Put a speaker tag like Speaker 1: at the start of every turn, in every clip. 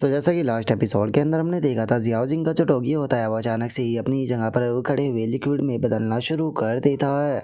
Speaker 1: तो जैसा कि लास्ट एपिसोड के अंदर हमने देखा था, जियाओ जिंग का जो डॉगी होता है वो अचानक से ही अपनी जगह पर खड़े हुए लिक्विड में बदलना शुरू कर देता है।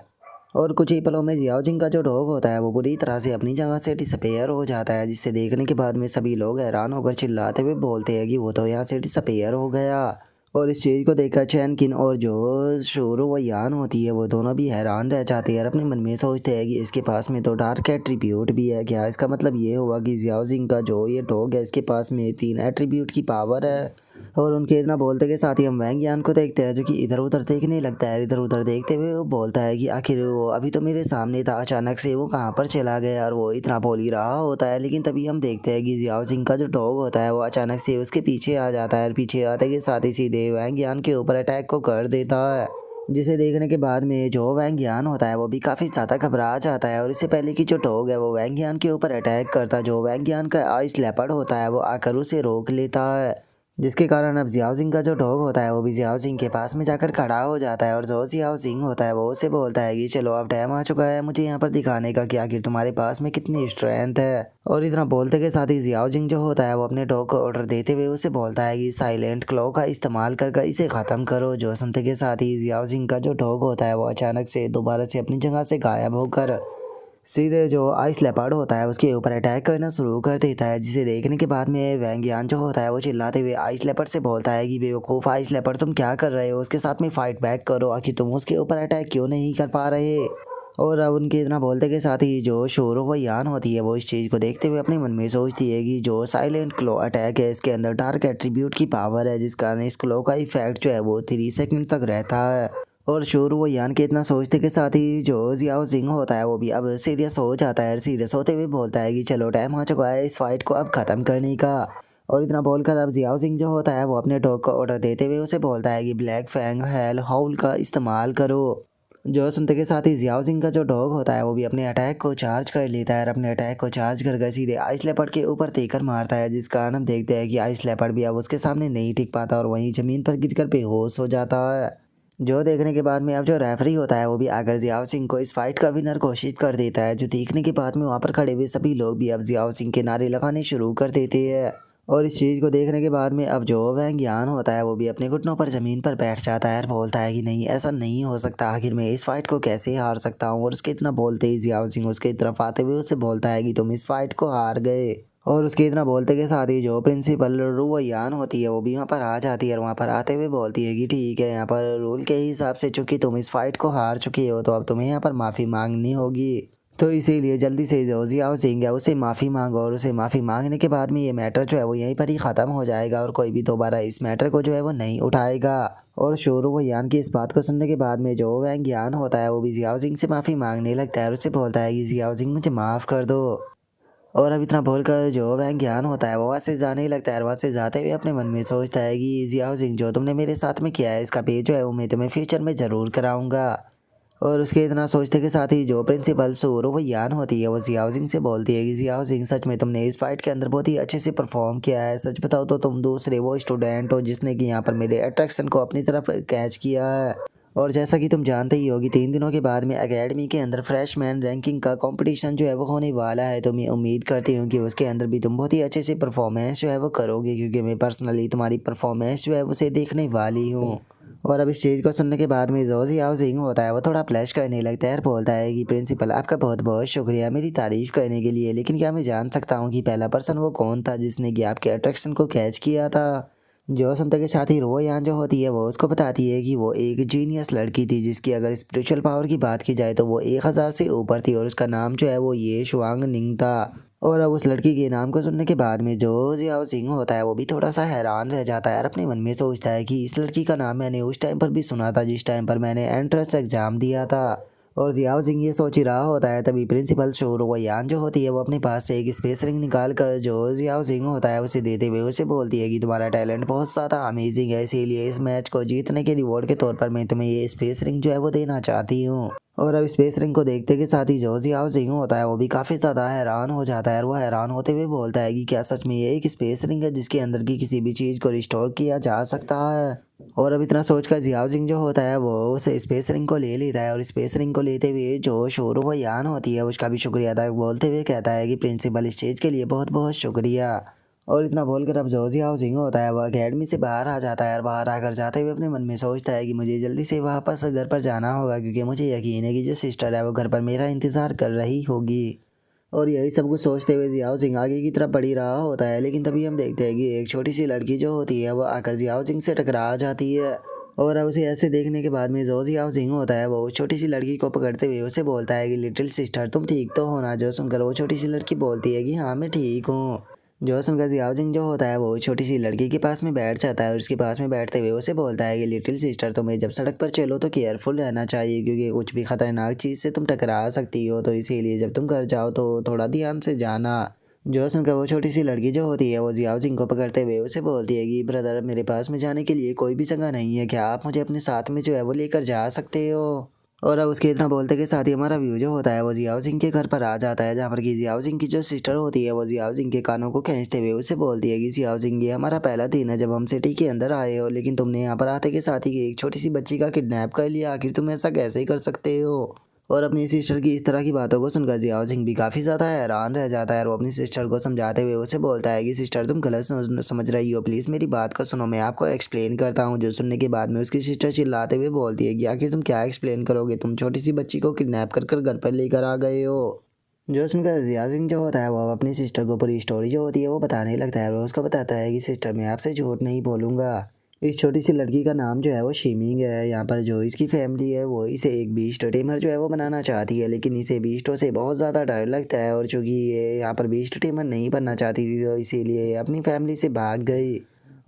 Speaker 1: और कुछ ही पलों में जियाओ जिंग का जो डॉग होता है वो बुरी तरह से अपनी जगह से डिसअपेयर हो जाता है, जिससे देखने के बाद में सभी लोग हैरान होकर चिल्लाते हुए बोलते हैं कि वो तो यहाँ से डिसअपेयर हो गया। और इस चीज़ को देखकर चैन किन और जो शोरो व यान होती है वो दोनों भी हैरान रह जाते हैं और अपने मन में सोचते हैं कि इसके पास में तो डार्क एट्रीब्यूट भी है क्या। इसका मतलब ये हुआ कि जियाओ जिंग का जो ये डॉग है इसके पास में 3 एट्रीब्यूट की पावर है। और उनके इतना बोलते के साथ ही हम वैंग यान को देखते हैं, जो कि इधर उधर देखने लगता है। इधर उधर देखते हुए वो बोलता है कि आखिर वो अभी तो मेरे सामने था, अचानक से वो कहाँ पर चला गया। और वो इतना बोल ही रहा होता है, लेकिन तभी हम देखते हैं कि जियाओ जिंग का जो डॉग होता है वो अचानक से उसके पीछे आ जाता है और पीछे आते के साथ ही सीधे वैंग यान के ऊपर अटैक को कर देता है। जिसे देखने के बाद में जो वैंग यान होता है वो भी काफ़ी ज़्यादा घबरा जाता है। और इससे पहले कि जो डॉग है वो वैंग यान के ऊपर अटैक करता, जो वैंग यान का आइस लेपर्ड होता है वो आकर उसे रोक लेता है, जिसके कारण अब जियाओ जिंग का जो डॉग होता है वो भी जियाओ जिंग के पास में जाकर खड़ा हो जाता है। और जो जियाओ जिंग होता है वो उसे बोलता है कि चलो अब टाइम आ चुका है मुझे यहाँ पर दिखाने का कि आखिर तुम्हारे पास में कितनी स्ट्रेंथ है। और इतना बोलते के साथ ही जियाओ जिंग जो होता है वो अपने डॉग को ऑर्डर देते हुए उसे बोलता है कि साइलेंट क्लॉ का इस्तेमाल कर इसे ख़त्म करो। जो सुनते के साथ ही जियाओ जिंग का जो डॉग होता है वो अचानक से दोबारा से अपनी जगह से गायब होकर सीधे जो आइस लेपर्ड होता है उसके ऊपर अटैक करना शुरू कर देता है, जिसे देखने के बाद में वैंग यान जो होता है वो चिल्लाते हुए आइस लेपर्ड से बोलता है कि बेवकूफ़ आइस लेपर्ड तुम क्या कर रहे हो, उसके साथ में फाइट बैक करो, आखिर तुम उसके ऊपर अटैक क्यों नहीं कर पा रहे। और अब उनके इतना बोलते के साथ ही जो शोरो व यान होती है वो इस चीज़ को देखते हुए अपने मन में सोचती है कि जो साइलेंट क्लो अटैक है इसके अंदर डार्क एट्रीब्यूट की पावर है, जिस कारण इस क्लो का इफेक्ट जो है वो 3 सेकंड तक रहता है। और शोरू व यान के इतना सोचते के साथ ही जो जियाओ जिंग होता है वो भी अब सीरियस हो जाता है। सीरियस होते हुए बोलता है कि चलो टाइम आ चुका है इस फाइट को अब ख़त्म करने का। और इतना बोलकर अब जियाओ जिंग जो होता है वो अपने डॉग को ऑर्डर देते हुए उसे बोलता है कि ब्लैक फैंग हेल हाउल का इस्तेमाल करो। जो सुनते के साथ ही जियाओ जिंग का जो डॉग होता है वो भी अपने अटैक को चार्ज कर लेता है और अपने अटैक को चार्ज कर सीधे आइस लेपर्ड के ऊपर देकर मारता है, जिस कारण हम देखते हैं कि आइस लेपर्ड भी अब उसके सामने नहीं टिक पाता और वहीं ज़मीन पर गिरकर बेहोश हो जाता है। जो देखने के बाद में अब जो रेफरी होता है वो भी आकर जियाओ सिंह को इस फाइट का विनर घोषित कर देता है। जो देखने के बाद में वहाँ पर खड़े हुए सभी लोग भी अब जियाओ सिंह के नारे लगाने शुरू कर देते हैं। और इस चीज़ को देखने के बाद में अब जो वैंग यान होता है वो भी अपने घुटनों पर ज़मीन पर बैठ जाता है और बोलता है कि नहीं ऐसा नहीं हो सकता, आखिर मैं इस फाइट को कैसे हार सकता हूँ। और उसके इतना बोलते ही जियाओ सिंह उसके तरफ आते हुए उससे बोलता है कि तुम इस फाइट को हार गए। और उसके इतना बोलते के साथ ही जो प्रिंसिपल रुवयान होती है वो भी वहाँ पर आ जाती है और वहाँ पर आते हुए बोलती है कि ठीक है, यहाँ पर रूल के हिसाब से चूंकि तुम इस फाइट को हार चुकी हो तो अब तुम्हें यहाँ पर माफ़ी मांगनी होगी। तो इसीलिए जल्दी से जो जियाओ जिंग है उसे माफ़ी मांगो, और उसे माफ़ी मांगने के बाद में ये मैटर जो है वो यहीं पर ही ख़त्म हो जाएगा और कोई भी दोबारा इस मैटर को जो है वो नहीं उठाएगा। और शोरो व यान की इस बात को सुनने के बाद में जो वैंग यान होता है वो भी जियाओ जिंग से माफ़ी मांगने लगता है और उसे बोलता है कि जियाओ जिंग मुझे माफ़ कर दो। और अब इतना बोलकर जो वह ज्ञान होता है वो वहाँ से जाने लगता है और वहाँ से जाते हुए अपने मन में सोचता है कि जियाओ जिंग जो तुमने मेरे साथ में किया है इसका पे जो है वो मैं तुम्हें फ्यूचर में ज़रूर कराऊंगा। और उसके इतना सोचते के साथ ही जो प्रिंसिपल सूरो वो यान होती है वो जियाओ जिंग से बोलती है कि जियाओ जिंग सच में तुमने इस फाइट के अंदर बहुत ही अच्छे से परफॉर्म किया है, सच बताओ तो तुम दूसरे वो स्टूडेंट हो जिसने कि यहाँ पर मेरे अट्रैक्शन को अपनी तरफ कैच किया है। और जैसा कि तुम जानते ही होगी 3 दिनों के बाद में एकेडमी के अंदर फ्रेशमैन रैंकिंग का कंपटीशन जो है वो होने वाला है, तो मैं उम्मीद करती हूँ कि उसके अंदर भी तुम बहुत ही अच्छे से परफॉर्मेंस जो है वो करोगे, क्योंकि मैं पर्सनली तुम्हारी परफॉर्मेंस जो है उसे देखने वाली हूँ। और अब इस चीज़ को सुनने के बाद में जो जियाओ जिंग होता है वो थोड़ा फ्लैश करने लगता है और बोलता है कि प्रिंसिपल आपका बहुत बहुत शुक्रिया मेरी तारीफ़ करने के लिए, लेकिन क्या मैं जान सकता हूँ कि पहला पर्सन वो कौन था जिसने कि आपके अट्रैक्शन को कैच किया था। जो सुनते के साथ ही रोयान जो होती है वो उसको बताती है कि वो एक जीनियस लड़की थी जिसकी अगर स्पिरिचुअल पावर की बात की जाए तो वो 1000 से ऊपर थी और उसका नाम जो है वो ये शुआंग निंग था। और अब उस लड़की के नाम को सुनने के बाद में जो जियाओ सिंह होता है वो भी थोड़ा सा हैरान रह जाता है और अपने मन में सोचता है कि इस लड़की का नाम मैंने उस टाइम पर भी सुना था जिस टाइम पर मैंने एंट्रेंस एग्ज़ाम दिया था। और जियाओ जिंग ये सोच ही रहा होता है तभी प्रिंसिपल शोरोयान जो होती है वो अपने पास से एक स्पेस रिंग निकाल कर जो जियाओ जिंग होता है उसे देते हुए उसे बोलती है कि तुम्हारा टैलेंट बहुत ज़्यादा अमेजिंग है, इसीलिए इस मैच को जीतने के रिवॉर्ड के तौर पर मैं तुम्हें ये स्पेस रिंग जो है वो देना चाहती हूँ। और अब स्पेस रिंग को देखते के साथ ही जो जियाओ जिंग होता है वो भी काफ़ी ज़्यादा हैरान हो जाता है और वो हैरान होते हुए बोलता है कि क्या सच में ये एक स्पेस रिंग है जिसके अंदर की किसी भी चीज़ को रिस्टोर किया जा सकता है। और अब इतना सोचकर जियाओ जिंग जो होता है वो उस स्पेस रिंग को ले लेता है और स्पेस रिंग को लेते हुए जो शोरो यान होती है उसका भी शुक्रिया अदा बोलते हुए कहता है कि प्रिंसिपल इस चीज़ के लिए बहुत बहुत शुक्रिया। और इतना बोलकर अब जो जियाओ जिंग होता है वो अकेडमी से बाहर आ जाता है और बाहर आकर जाते हुए अपने मन में सोचता है कि मुझे जल्दी से वापस घर पर जाना होगा, क्योंकि मुझे यकीन है कि जो सिस्टर है वो घर पर मेरा इंतज़ार कर रही होगी। और यही सब कुछ सोचते हुए जियाओ जिंग आगे की तरफ बढ़ ही रहा होता है, लेकिन तभी हम देखते हैं कि एक छोटी सी लड़की जो होती है वो आकर जियाओ जिंग से टकरा जाती है। और अब उसे ऐसे देखने के बाद में जो जियाओ जिंग होता है वो उस छोटी सी लड़की को पकड़ते हुए उसे बोलता है कि लिटिल सिस्टर तुम ठीक तो हो ना। जो सुनकर वो छोटी सी लड़की बोलती है कि हाँ मैं ठीक हूँ। जो सुनकर जियाओ जिंग जो होता है वो छोटी सी लड़की के पास में बैठ जाता है और उसके पास में बैठते हुए उसे बोलता है कि लिटिल सिस्टर तुम्हें जब सड़क पर चलो तो केयरफुल रहना चाहिए, क्योंकि कुछ भी खतरनाक चीज़ से तुम टकरा सकती हो, तो इसीलिए जब तुम घर जाओ तो थोड़ा ध्यान से जाना। जो सुनकर वो छोटी सी लड़की जो होती है वो जियाओ जिंग को पकड़ते हुए उसे बोलती है कि ब्रदर मेरे पास में जाने के लिए कोई भी जगह नहीं है, क्या आप मुझे अपने साथ में जो है वो लेकर जा सकते हो। और अब उसके इतना बोलते के साथ ही हमारा व्यू जो होता है वो जियाओ जिंग के घर पर आ जाता है, जहाँ पर कि जियाओ जिंग की जो सिस्टर होती है वो जियाओ जिंग के कानों को खींचते हुए उसे बोलती है कि जियाओ जिंग ये हमारा पहला दिन है जब हम सिटी के अंदर आए हो, लेकिन तुमने यहाँ पर आते के साथ ही एक छोटी सी बच्ची का किडनैप कर लिया, आखिर तुम ऐसा कैसे ही कर सकते हो। और अपनी सिस्टर की इस तरह की बातों को सुनकर जियाओ जिंग भी काफ़ी ज़्यादा हैरान रह जाता है और वो अपनी सिस्टर को समझाते हुए उसे बोलता है कि सिस्टर तुम गलत समझ रही हो, प्लीज़ मेरी बात को सुनो, मैं आपको एक्सप्लेन करता हूँ। जो सुनने के बाद में उसकी सिस्टर चिल्लाते हुए बोलती है कि आखिर तुम क्या एक्सप्लेन करोगे, तुम छोटी सी बच्ची को किडनैप कर घर पर लेकर आ गए हो। जो सुनकर जियाओ जिंग जो होता है वो अपनी सिस्टर को पूरी स्टोरी जो होती है वो बताने लगता है और उसको बताता है कि सिस्टर मैं आपसे झूठ नहीं बोलूँगा। इस छोटी सी लड़की का नाम जो है वो शिमिंग है। यहाँ पर जो इसकी फैमिली है वो इसे एक बीस्ट टेमर जो है वो बनाना चाहती है, लेकिन इसे बीस्टों से बहुत ज़्यादा डर लगता है और चूँकि ये यहाँ पर बीस्ट टेमर नहीं बनना चाहती थी तो इसीलिए अपनी फैमिली से भाग गई।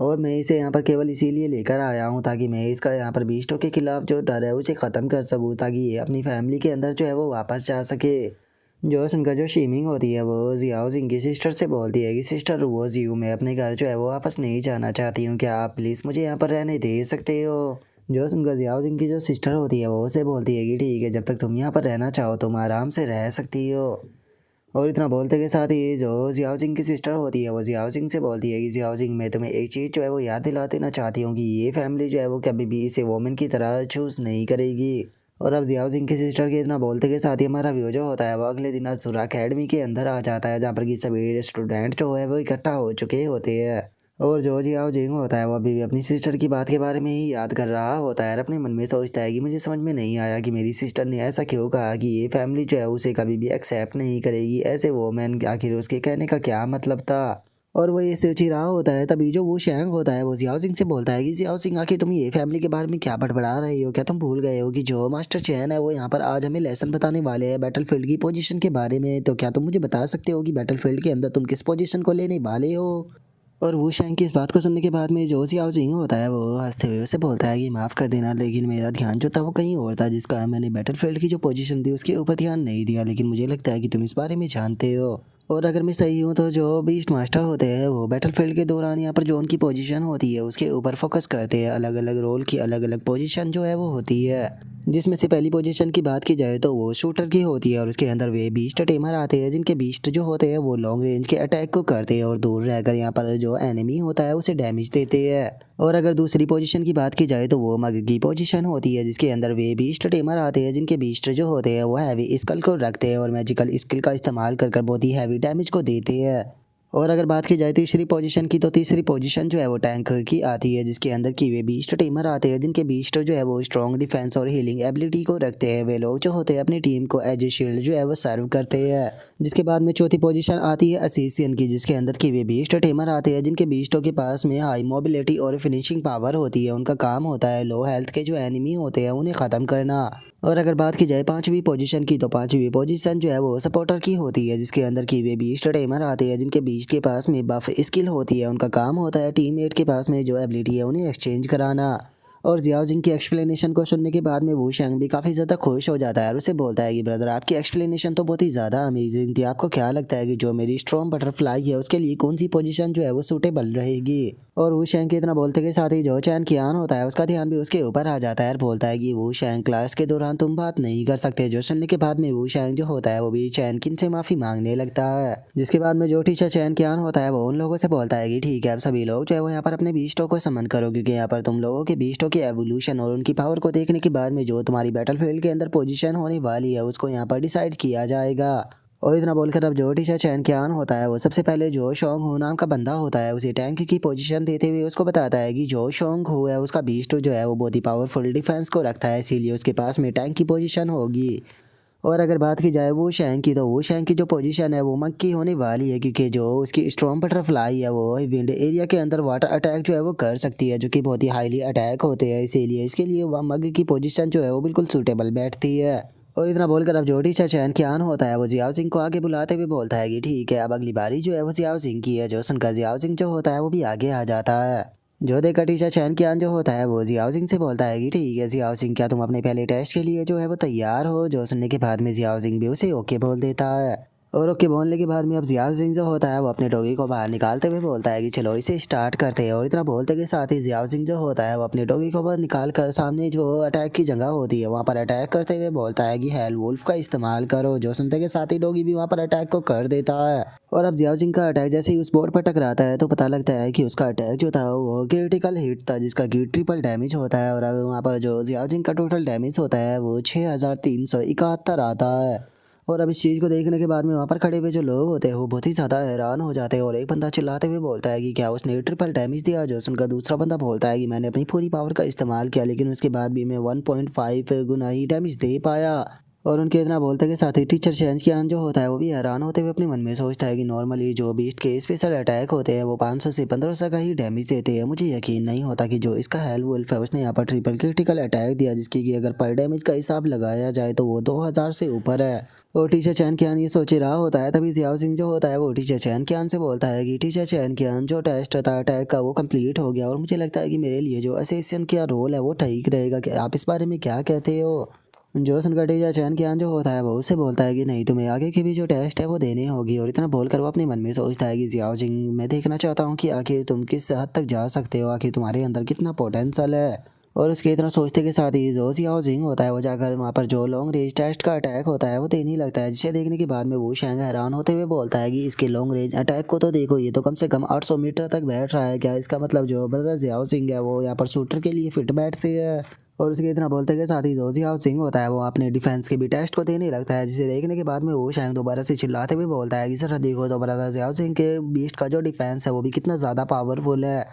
Speaker 1: और मैं इसे यहाँ पर केवल इसीलिए लेकर आया हूँ ताकि मैं इसका यहाँ पर बीस्टों के खिलाफ जो डर है उसे ख़त्म कर सकूँ, ताकि ये अपनी फैमिली के अंदर जो है वो वापस जा सके। जो सुनकर जो शीमिंग होती है वो जियाओ जिंग की सिस्टर से बोलती है कि सिस्टर वो जियो मैं अपने घर जो है वो वापस नहीं जाना चाहती हूँ, क्या आप प्लीज़ मुझे यहाँ पर रहने दे सकते हो। जो सुनकर जियाओ जिंग की जो सिस्टर होती है वो उसे बोलती है कि ठीक है, जब तक तुम यहाँ पर रहना चाहो तुम आराम से रह सकती हो। और इतना बोलते के साथ ही जो जियाओ जिंग की सिस्टर होती है वो जियाओ जिंग से बोलती है कि जियाओ जिंग मैं तुम्हें एक चीज़ जो है वो याद दिला देना चाहती हूँ कि ये फैमिली जो है वो कभी भी इसे वोमेन की तरह चूज़ नहीं करेगी। और अब जियाओ जिंग की सिस्टर के इतना बोलते के साथ ही हमारा व्यू जो होता है वो अगले दिन अज़ूरा अकेडमी के अंदर आ जाता है, जहाँ पर कि सभी स्टूडेंट जो है वो इकट्ठा हो चुके होते हैं। और जो जियाओ जिंग होता है वो अभी भी अपनी सिस्टर की बात के बारे में ही याद कर रहा होता है और अपने मन में सोचता है कि मुझे समझ में नहीं आया कि मेरी सिस्टर ने ऐसा क्यों कहा कि ये फैमिली जो है उसे कभी भी एक्सेप्ट नहीं करेगी ऐसे वोमेन, आखिर उसके कहने का क्या मतलब था। और वो ये सोच ही रहा होता है तभी जो वो शैंग होता है वो जियाओ सिंह से बोलता है कि जियाओ सिंह आखिर तुम ये फैमिली के बारे में क्या बड़बड़ा रहे हो, क्या तुम भूल गए हो कि जो मास्टर चैन है वो यहाँ पर आज हमें लेसन बताने वाले हैं बैटलफील्ड की पोजीशन के बारे में, तो क्या तुम मुझे बता सकते हो कि बैटलफील्ड के अंदर तुम किस पोजीशन को लेने वाले हो। और वो शैंग की इस बात को सुनने के बाद में जो जियाओ जिंग होता है वो हंसते हुए उसे बोलता है कि माफ़ कर देना, लेकिन मेरा ध्यान जो था वो कहीं और था, जिसका मैंने बैटलफील्ड की जो पोजीशन थी उसके ऊपर ध्यान नहीं दिया, लेकिन मुझे लगता है कि तुम इस बारे में जानते हो। और अगर मैं सही हूँ तो जो बीस्ट मास्टर होते हैं वो बैटलफील्ड के दौरान यहाँ पर जो उनकी पोजीशन होती है उसके ऊपर फोकस करते हैं, अलग अलग रोल की अलग अलग पोजीशन जो है वो होती है, जिसमें से पहली पोजीशन की बात की जाए तो वो शूटर की होती है और उसके अंदर वे बीस्ट टेमर आते हैं, जिनके बीस्ट जो होते हैं वो लॉन्ग रेंज के अटैक को करते हैं और दूर रहकर यहाँ पर जो एनिमी होता है उसे डैमेज देते हैं। और अगर दूसरी पोजीशन की बात की जाए तो वो मग की पोजीशन होती है, जिसके अंदर वे बीस्ट टेमर आते हैं, जिनके बीस्ट जो होते हैं वो हैवी स्किल को रखते हैं और मैजिकल स्किल का इस्तेमाल कर बहुत ही हैवी डैमेज को देते हैं। और अगर बात की जाए तीसरी पोजीशन की तो तीसरी पोजीशन जो है वो टैंक की आती है, जिसके अंदर की वे बीस्ट टीमर आते हैं, जिनके बीस्ट जो है वो स्ट्रॉन्ग डिफेंस और हीलिंग एबिलिटी को रखते हैं। वे लोग जो होते हैं अपनी टीम को एज ए शील्ड जो है वो सर्व करते हैं। जिसके बाद में चौथी पोजीशन आती है असीसियन की, जिसके अंदर की वे बीस्ट टीमर आते हैं, जिनके बीस्टों के पास में हाई मोबिलिटी और फिनिशिंग पावर होती है। उनका काम होता है लो हेल्थ के जो एनिमी होते हैं उन्हें ख़त्म करना। और अगर बात की जाए पांचवी पोजीशन की तो पांचवी पोजीशन जो है वो सपोर्टर की होती है, जिसके अंदर की वे बीस्ट टेमर आते हैं, जिनके बीस्ट के पास में बफ स्किल होती है। उनका काम होता है टीममेट के पास में जो एबिलिटी है उन्हें एक्सचेंज कराना। और जियाओ जिंग की एक्सप्लेनेशन को सुनने के बाद में वो शैंग भी काफ़ी ज़्यादा खुश हो जाता है और उसे बोलता है कि ब्रदर आपकी एक्सप्लेनेशन तो बहुत ही ज़्यादा अमेजिंग थी, आपको क्या लगता है कि जो मेरी स्ट्रॉन्ग बटरफ्लाई है उसके लिए कौन सी पोजीशन जो है वो सूटेबल रहेगी। और वो शैंग के इतना बोलते के साथ ही जो चैन कियान होता है उसका ध्यान भी उसके ऊपर आ जाता है और बोलता है कि वो शैंग क्लास के दौरान तुम बात नहीं कर सकते। जो सुनने के बाद में वो शैंग जो होता है वो भी चैन किन से माफ़ी मांगने लगता है। जिसके बाद में जो टीचर चैन कियान होता है वो उन लोगों से बोलता है कि ठीक है अब सभी लोग जो है वो यहाँ पर अपने बीस्टों को समन करो, क्योंकि यहाँ पर तुम लोगों के बीस्टों के एवोल्यूशन और उनकी पावर को देखने के बाद में जो तुम्हारी बैटलफील्ड के अंदर पोजीशन होने वाली है उसको यहाँ पर डिसाइड किया जाएगा। और इतना बोलकर अब जो टीचर चैन कियान होता है वो सबसे पहले जो शोंग हो नाम का बंदा होता है उसे टैंक की पोजीशन देते हुए उसको बताता है कि जो शोंग हो है उसका बीस्ट जो है वो बहुत ही पावरफुल डिफेंस को रखता है, इसीलिए उसके पास में टैंक की पोजीशन होगी। और अगर बात की जाए वो शैंक की, तो वो शैंक की जो पोजीशन है वो मक की होने वाली है, क्योंकि जो उसकी स्ट्रॉन्ग बटरफ्लाई है वो विंड एरिया के अंदर वाटर अटैक जो है वो कर सकती है, जो कि बहुत ही हाईली अटैक होते हैं, इसीलिए इसके लिए वह मग की पोजीशन जो है वो बिल्कुल सूटेबल बैठती है। और इतना बोलकर अब जो टीचर चैन कियान होता है वो जियाओ सिंह को आगे बुलाते हुए बोलता है कि ठीक है अब अगली बारी जो है वो जियाओ सिंह की है। जो सुनकर जियाओ सिंह जो होता है वो भी आगे आ जाता है। जो देखकर टीचर चैन कियान जो होता है वो जियाओ सिंह से बोलता है कि ठीक है जियाओ सिंह, क्या तुम अपने पहले टेस्ट के लिए जो है वो तैयार हो। जो सुनने के बाद में जियाओ सिंह भी उसे ओके बोल देता है। और ओके बोलने के बाद में अब जियाओ सिंह जो होता है वो अपने डॉगी को बाहर निकालते हुए बोलता है कि चलो इसे स्टार्ट करते हैं। और इतना बोलते के साथ ही जियाओ सिंह जो होता है वो अपने डॉगी को बाहर निकाल कर सामने जो अटैक की जगह होती है वहाँ पर अटैक करते हुए बोलता है कि हेल वुल्फ का इस्तेमाल करो। जो सुनते के साथ ही डॉगी भी वहाँ पर अटैक को कर देता है। और अब जियाओ सिंह का अटैक जैसे ही उस बोर्ड पर टकराता है तो पता लगता है कि उसका अटैक जो था वो क्रिटिकल हिट था, जिसका कि ट्रिपल डैमेज होता है। और अब वहाँ पर जो जियाओ सिंह का टोटल डैमेज होता है वो 6371 आता है। और अब इस चीज़ को देखने के बाद में वहाँ पर खड़े हुए जो लोग होते हैं वो बहुत ही ज़्यादा हैरान हो जाते हैं। और एक बंदा चिल्लाते हुए बोलता है कि क्या उसने ट्रिपल डैमेज दिया। जो सुनकर दूसरा बंदा बोलता है कि मैंने अपनी पूरी पावर का इस्तेमाल किया, लेकिन उसके बाद भी मैं 1.5 गुना ही डैमेज दे पाया। और उनके इतना बोलते के साथ ही टीचर चैन कियान जो होता है वो भी हैरान होते हुए अपने मन में सोचता है कि नॉर्मली जो बीस्ट के स्पेशल अटैक होते हैं वो 500 से 1500 का ही डैमेज देते हैं। मुझे यकीन नहीं होता कि जो इसका हेल वुल्फ है उसने यहाँ पर ट्रिपल क्रिटिकल अटैक दिया, जिसकी कि अगर पर डैमेज का हिसाब लगाया जाए तो वो 2000 से ऊपर है। और टीचर चैन कियान ये सोच ही रहा होता है, तभी जियाओ सिंह जो होता है वो टीचर चैन कियान से बोलता है कि टीचर चैन कियान जो टेस्ट था अटैक का वो कंप्लीट हो गया, और मुझे लगता है कि मेरे लिए जो असिस्टेंट का रोल है वो ठीक रहेगा। कि आप इस बारे में क्या कहते हो। जो सुनकर टीचर चैन कियान जो होता है वो उससे बोलता है कि नहीं, तुम्हें आगे की भी जो टेस्ट है वो देनी होगी। और इतना बोलकर वो अपने मन में सोचता है कि जियाओ सिंह, मैं देखना चाहता हूँ कि आखिर तुम किस हद तक जा सकते हो, आखिर तुम्हारे अंदर कितना पोटेंशियल है। और उसके इतना सोचते के साथ ही जो जियाओ सिंह होता है वो जाकर वहाँ पर जो लॉन्ग रेंज टेस्ट का अटैक होता है वो देने लगता है, जिसे देखने के बाद में वो शैंग हैरान होते हुए बोलता है कि इसके लॉन्ग रेंज अटैक को तो देखो, ये तो कम से कम 800 मीटर तक बैठ रहा है। क्या इसका मतलब जो ब्रदर जियाओ सिंह है वो यहाँ पर शूटर के लिए फिट बैठते है। और उसके इतना बोलते के साथ ही जो जियाओ सिंह होता है वो अपने डिफेंस के भी टेस्ट को देने लगता है, जिसे देखने के बाद में वो शैंग दोबारा से चिल्लाते हुए बोलता है कि सर देखो तो ब्रदर जियाओ सिंह के बीस्ट का जो डिफेंस है वो भी कितना ज़्यादा पावरफुल है।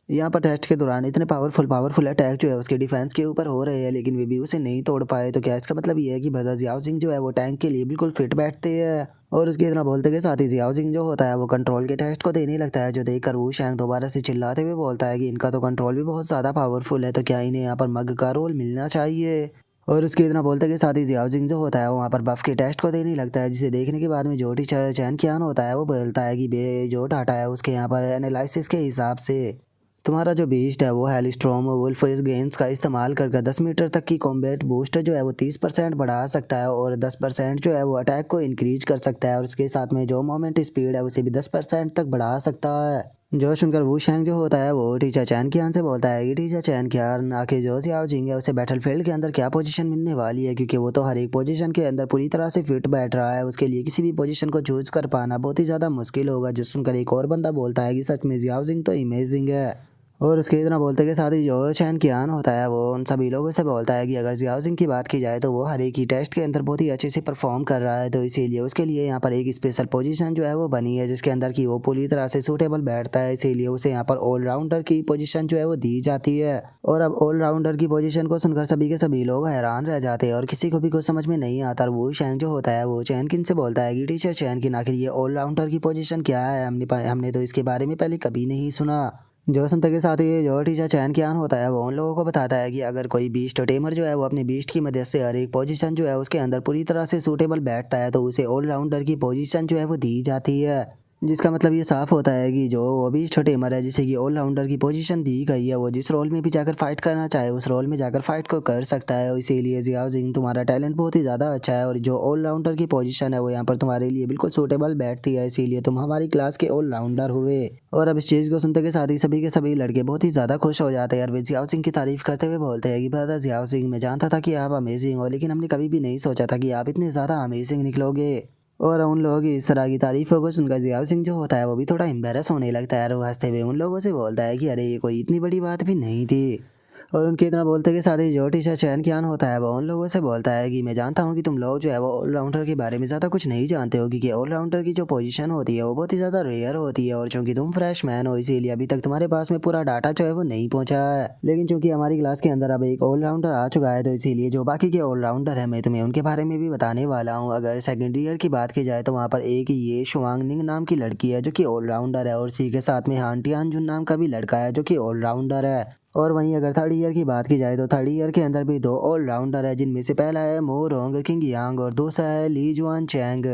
Speaker 1: यहाँ पर टेस्ट के दौरान इतने पावरफुल अटैक जो है उसके डिफेंस के ऊपर हो रहे हैं, लेकिन वे भी उसे नहीं तोड़ पाए। तो क्या इसका मतलब ये है कि ब्रदर जियाओ सिंह जो है वो टैंक के लिए बिल्कुल फिट बैठते हैं। और उसके इतना बोलते के साथ ही जियाओ सिंह जो होता है वो कंट्रोल के टेस्ट को देने लगता है, जो देखकर वो शैंग दोबारा से चिल्लाते हुए बोलता है कि इनका तो कंट्रोल भी बहुत ज़्यादा पावरफुल है, तो क्या इन्हें यहाँ पर मग का रोल मिलना चाहिए। और उसके इतना बोलते के साथ ही जियाओ सिंह जो होता है वो वहाँ पर बफ के टेस्ट को देने लगता है, जिसे देखने के बाद में जो टीचर चैन कियान होता है वो बोलता है कि बे जो डाटा है उसके यहाँ पर एनालिसिस के हिसाब से तुम्हारा जो बीस्ट है वो हेलिस्ट्रॉम वुल्फ गेंस का इस्तेमाल करके 10 मीटर तक की कॉम्बैट बूस्ट जो है वो 30% बढ़ा सकता है, और 10% जो है वो अटैक को इंक्रीज कर सकता है। और उसके साथ में जो मोमेंट स्पीड है उसे भी 10% तक बढ़ा सकता है। जो सुनकर वो शैंग जो होता है वो टीचर चैन कियान से बोलता है कि टीचर चैन कियान, आखिर जो जियाओ सिंह है उसे बैटलफील्ड के अंदर क्या पोजीशन मिलने वाली है, क्योंकि वो तो हर एक पोजीशन के अंदर पूरी तरह से फिट बैठ रहा है। उसके लिए किसी भी पोजीशन को चूज कर पाना बहुत ही ज़्यादा मुश्किल होगा। जो सुनकर एक और बंदा बोलता है कि सच में जियाओ सिंह तो इमेजिंग है। और उसके इतना बोलते के साथ ही जो चैन कियान होता है वो उन सभी लोगों से बोलता है कि अगर जियाओ सिंह की बात की जाए तो वो हर एक ही टेस्ट के अंदर बहुत ही अच्छे से परफॉर्म कर रहा है, तो इसीलिए उसके लिए यहाँ पर एक स्पेशल पोजीशन जो है वो बनी है, जिसके अंदर की वो पूरी तरह से सूटेबल बैठता है, इसीलिए उसे यहाँ पर ऑलराउंडर की पोजीशन जो है वो दी जाती है। और अब ऑलराउंडर की पोजीशन को सुनकर सभी के सभी लोग हैरान रह जाते हैं और किसी को भी कुछ समझ में नहीं आता। और वो शैंग जो होता है वो चैन किन से बोलता है कि टीचर चैन किन, आखिर ये ऑलराउंडर की पोजीशन क्या है, हमने तो इसके बारे में पहले कभी नहीं सुना। जो संत के साथ ही जो टीचर चैन कियान होता है वो उन लोगों को बताता है कि अगर कोई बीस्ट टेमर जो है वो अपने बीस्ट की मदद से हर एक पोजीशन जो है उसके अंदर पूरी तरह से सूटेबल बैठता है, तो उसे ऑलराउंडर की पोजीशन जो है वो दी जाती है। जिसका मतलब ये साफ होता है कि जो वो भी टेमर है जिसे कि ऑलराउंडर की पोजीशन दी गई है, वो जिस रोल में भी जाकर फाइट करना चाहे उस रोल में जाकर फाइट को कर सकता है। इसीलिए जियाओ सिंह, तुम्हारा टैलेंट बहुत ही ज़्यादा अच्छा है, और जो ऑलराउंडर की पोजीशन है वो यहाँ पर तुम्हारे लिए बिल्कुल सूटेबल बैठती है, इसीलिए तुम हमारी क्लास के ऑलराउंडर हुए। और अब इस चीज़ को सुनते के साथ ही सभी के सभी लड़के बहुत ही ज़्यादा खुश हो जाते हैं और वे जियाओ सिंह की तारीफ करते हुए बोलते हैं कि ब्रदर जियाओ सिंह, मैं जानता था कि आप अमेजिंग हो, लेकिन हमने कभी भी नहीं सोचा था कि आप इतने ज़्यादा अमेजिंग निकलोगे। और उन लोगों की इस तरह की तारीफों को सुनकर जियाओ सिंह जो होता है वो भी थोड़ा एम्बेरस होने लगता है, और वो हंसते हुए उन लोगों से बोलता है कि अरे ये कोई इतनी बड़ी बात भी नहीं थी। और उनके इतना बोलते के साथ ही जो टीचर चैन कियान होता है वो उन लोगों से बोलता है कि मैं जानता हूँ कि तुम लोग जो है वो ऑलराउंडर के बारे में ज़्यादा कुछ नहीं जानते हो, क्योंकि ऑलराउंडर की जो पोजीशन होती है वो बहुत ही ज़्यादा रेयर होती है, और चूंकि तुम फ्रेश मैन हो इसीलिए अभी तक तुम्हारे पास में पूरा डाटा जो है वो नहीं पहुंचा है। लेकिन चूंकि हमारी क्लास के अंदर अब एक ऑलराउंडर आ चुका है तो इसीलिए जो बाकी के ऑलराउंडर है मैं तुम्हें उनके बारे में भी बताने वाला हूँ। अगर सेकेंड ईयर की बात की जाए तो वहाँ पर एक ये शुवांगनिंग नाम की लड़की है जो कि ऑलराउंडर है, और इसी के साथ में हांटियान जुन नाम का भी लड़का है जो कि ऑलराउंडर है। और वहीं अगर थर्ड ईयर की बात की जाए तो थर्ड ईयर के अंदर भी दो ऑलराउंडर है, जिनमें से पहला है मो रोंग किंग यांग और दूसरा है ली जुआन चैंग।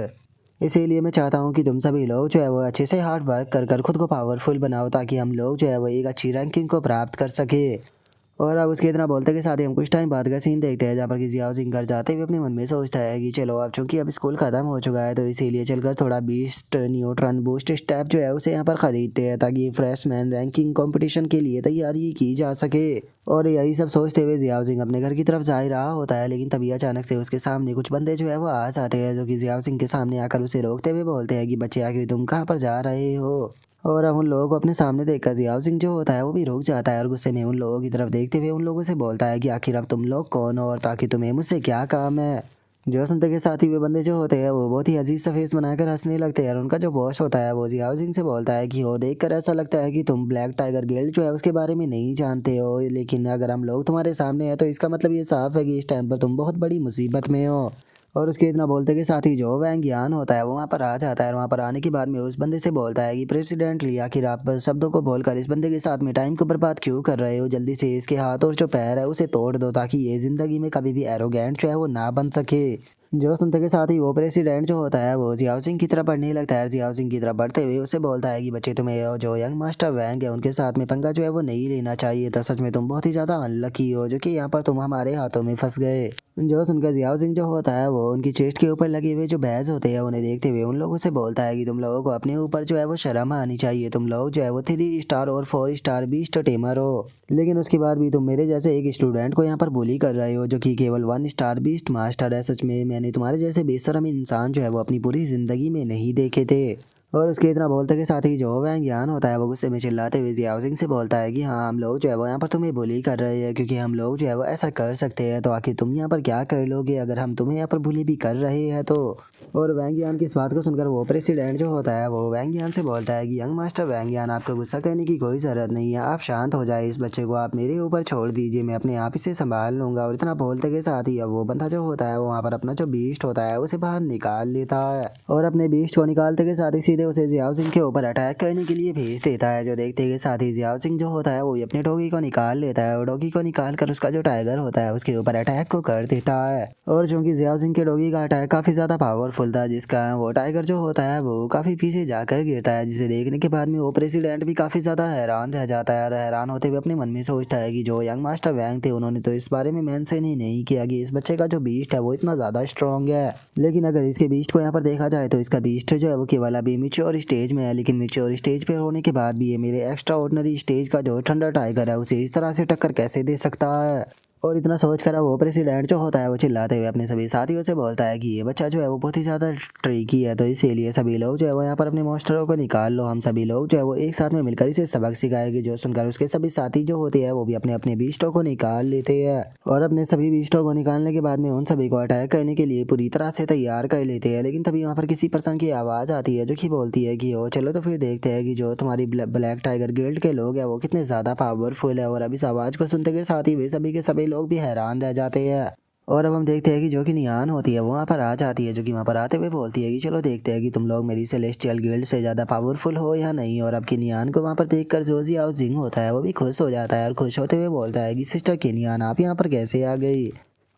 Speaker 1: इसीलिए मैं चाहता हूँ कि तुम सभी लोग जो है वो अच्छे से हार्ड वर्क कर कर खुद को पावरफुल बनाओ, ताकि हम लोग जो है वो एक अच्छी रैंकिंग को प्राप्त कर सके। और अब उसके इतना बोलते के साथ ही हम कुछ टाइम बाद का सीन देखते हैं, जहाँ पर किसी हाउसिंग घर जाते हुए अपने मन में सोचता है कि चलो अब चूंकि अब स्कूल खत्म हो चुका है तो इसीलिए चलकर थोड़ा बीस्ट न्यूट्रॉन बूस्ट स्टेप जो है उसे यहाँ पर खरीदते हैं, ताकि फ्रेशमैन रैंकिंग कंपटीशन के लिए तैयारी की जा सके। और यही सब सोचते हुए जियाओ सिंह अपने घर की तरफ जा ही रहा होता है, लेकिन तभी अचानक से उसके सामने कुछ बंदे जो है वो आ जाते हैं, जो कि जियाओ सिंह के सामने आकर उसे रोकते हुए बोलते हैं कि बच्चे आखिर तुम कहाँ पर जा रहे हो। और अब उन लोगों को अपने सामने देखकर जियाओ सिंह जो होता है वो भी रुक जाता है, और गुस्से में उन लोगों की तरफ देखते हुए उन लोगों से बोलता है कि आखिर अब तुम लोग कौन हो और ताकि तुम्हें मुझसे क्या काम है। जो सुनते के साथ ही वे बंदे जो होते हैं वो बहुत ही अजीब सा फेस बनाकर हंसने लगते हैं, और उनका जो बॉस होता है वो जियाओ सिंह से बोलता है कि वो देखकर ऐसा लगता है कि तुम ब्लैक टाइगर गिल्ड जो है उसके बारे में नहीं जानते हो, लेकिन अगर हम लोग तुम्हारे सामने हैं तो इसका मतलब ये साफ है कि इस टाइम पर तुम बहुत बड़ी मुसीबत में हो। और उसके इतना बोलते के साथ ही जो वैंग यान होता है वो वहाँ पर आ जाता है, और वहाँ पर आने के बाद में उस बंदे से बोलता है कि प्रेसिडेंट ली आखिर आप बस शब्दों को बोलकर इस बंदे के साथ में टाइम को बर्बाद क्यों कर रहे हो, जल्दी से इसके हाथ और जो पैर है उसे तोड़ दो, ताकि ये ज़िंदगी में कभी भी एरोगेंट जो है वो ना बन सके। जो सुनते के साथ ही वो प्रेसिडेंट जो होता है वो जियाओ सिंह की तरफ बढ़ने लगता है। जियाओ सिंह की तरफ बढ़ते हुए उसे बोलता है कि बच्चे तुम्हें जो यंग मास्टर वैंग है उनके साथ में पंगा जो है वो नहीं लेना चाहिए था, सच में तुम बहुत ही ज़्यादा अनलकी हो जो कि यहाँ पर तुम हमारे हाथों में फंस गए। जो सुनकर जियाओ सिंह जो होता है वो उनकी चेस्ट के ऊपर लगे हुए जो बैज होते हैं उन्हें देखते हुए उन लोगों से बोलता है कि तुम लोगों को अपने ऊपर जो है वो शर्म आनी चाहिए, तुम लोग जो है वो 3 स्टार और 4 स्टार बीस्ट टेमर हो, लेकिन उसके बाद भी तुम मेरे जैसे एक स्टूडेंट को यहाँ पर बुली कर रहे हो जो कि केवल 1 स्टार बीस्ट मास्टर है। सच में मैंने तुम्हारे जैसे बेशरम इंसान जो है वो अपनी पूरी ज़िंदगी में नहीं देखे थे। और उसके इतना बोलते के साथ ही जो वैंग ज्ञान होता है वो गुस्से में चिल्लाते हुए जियाओ सिंह से बोलता है कि हाँ हम लोग जो है वो यहाँ पर तुम्हें बुली कर रहे हैं, क्योंकि हम लोग जो है वो ऐसा कर सकते हैं, तो आखिर तुम यहाँ पर क्या कर लोगे अगर हम तुम्हें यहाँ पर बुली भी कर रहे हैं तो। और वैंग यान की इस बात को सुनकर वो प्रेसिडेंट जो होता है वो वैंग यान से बोलता है कि यंग मास्टर वैंग यान आपको गुस्सा करने की कोई ज़रूरत नहीं है, आप शांत हो जाए, इस बच्चे को आप मेरे ऊपर छोड़ दीजिए, मैं अपने आप इसे संभाल लूँगा। और इतना बोलते के साथ ही अब वो बंदा जो होता है वो वहाँ पर अपना जो बीस्ट होता है उसे बाहर निकाल लेता है, और अपने बीस्ट को निकालते के साथ ही सीधे उसे जियाओ सिंह के ऊपर अटैक करने के लिए भेज देता है। जो देखते के साथ ही जियाओ सिंह जो होता है वो भी अपने डॉगी को निकाल लेता है, और डॉगी को निकाल कर उसका जो टाइगर होता है उसके ऊपर अटैक को कर देता है। और चूंकि जियाओ सिंह के डॉगी का अटैक काफ़ी ज़्यादा पावरफुल था, जिसका वो टाइगर जो होता है वो काफ़ी पीछे जाकर गिरता है, जिसे देखने के बाद में वो प्रेसिडेंट भी काफ़ी ज़्यादा हैरान रह जाता है, और हैरान होते हुए अपने मन में सोचता है कि जो यंग मास्टर वैंग थे उन्होंने तो इस बारे में मेंशन ही नहीं किया कि इस बच्चे का जो बीस्ट है वो इतना ज़्यादा स्ट्रॉन्ग है। लेकिन अगर इसके बीस्ट को यहाँ पर देखा जाए तो इसका बीस्ट जो है वो केवल अभी मिच्योर स्टेज में है, लेकिन मिच्योर स्टेज पे होने के बाद भी ये मेरे एक्स्ट्रा ऑर्डिनरी स्टेज का जो थंडर टाइगर है उसे इस तरह से टक्कर कैसे दे सकता है। और इतना सोच कर वो प्रेसिडेंट जो होता है वो चिल्लाते हुए अपने सभी साथियों से बोलता है कि ये बच्चा जो है वो बहुत ही ज़्यादा ट्रिकी है, तो इसीलिए सभी लोग जो है वो यहाँ पर अपने मास्टरों को निकाल लो, हम सभी लोग जो है वो एक साथ में मिलकर इसे सबक सिखाएंगे। जो सुनकर उसके सभी साथी जो होते हैं वो भी अपने अपने बीस्टों को निकाल लेते हैं, और अपने सभी बीस्टों को निकालने के बाद में उन सभी को अटैक करने के लिए पूरी तरह से तैयार कर लेते हैं। लेकिन तभी वहाँ पर किसी पर्सन की आवाज़ आती है जो कि बोलती है कि ओ चलो तो फिर देखते हैं कि जो तुम्हारी ब्लैक टाइगर गिल्ड के लोग हैं वो कितने ज़्यादा पावरफुल है। और अब इस आवाज़ को सुनते के साथ ही वे सभी के सभी लोग भी हैरान रह जाते हैं। और अब हम देखते हैं कि जो कि नियान होती है वो वहाँ पर आ जाती है, जो कि वहाँ पर आते हुए बोलती है कि चलो देखते हैं कि तुम लोग मेरी सेलेस्टियल गिल्ड से ज़्यादा पावरफुल हो या नहीं। और अब की नियान को वहाँ पर देखकर जो जियाओ सिंह होता है वो भी खुश हो जाता है, और खुश होते हुए बोलता है कि सिस्टर केनियान आप यहाँ पर कैसे आ गई।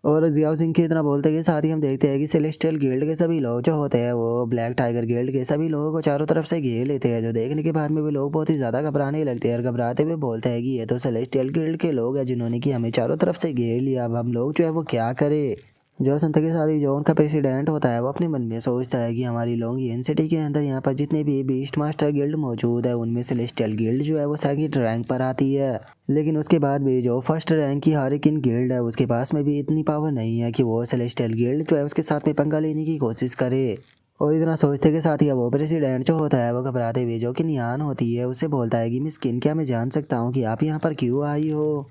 Speaker 1: और जियाओ सिंह के इतना बोलते के साथ ही हम देखते हैं कि सेलेस्टियल गिल्ड के सभी लोग जो होते हैं वो ब्लैक टाइगर गिल्ड के सभी लोगों को चारों तरफ से घेर लेते हैं, जो देखने के बाद में भी लोग बहुत ही ज़्यादा घबराने लगते हैं, और घबराते हुए बोलते हैं कि ये तो सेलेस्टियल गिल्ड के लोग हैं जिन्होंने कि हमें चारों तरफ से घेर लिया, अब हम लोग जो है वो क्या करें। जो सुनते के साथ ही जो उनका प्रेसिडेंट होता है वो अपने मन में सोचता है कि हमारी लोंगियन सिटी के अंदर यहाँ पर जितने भी बीस्ट मास्टर गिल्ड मौजूद है उनमें सेलेस्टियल गिल्ड जो है वो सेकंड रैंक पर आती है, लेकिन उसके बाद भी जो फर्स्ट रैंक की हारिकिन गिल्ड है उसके पास में भी इतनी पावर नहीं है कि वो सेलेस्टियल गिल्ड जो है उसके साथ में पंगा लेने की कोशिश करे। और इतना सोचते के साथ ही वो प्रेसिडेंट जो होता है वो घबराते हुए जो कि नियान होती है उसे बोलता है कि मिस किन क्या मैं जान सकता हूँ कि आप यहाँ पर क्यों आई हो।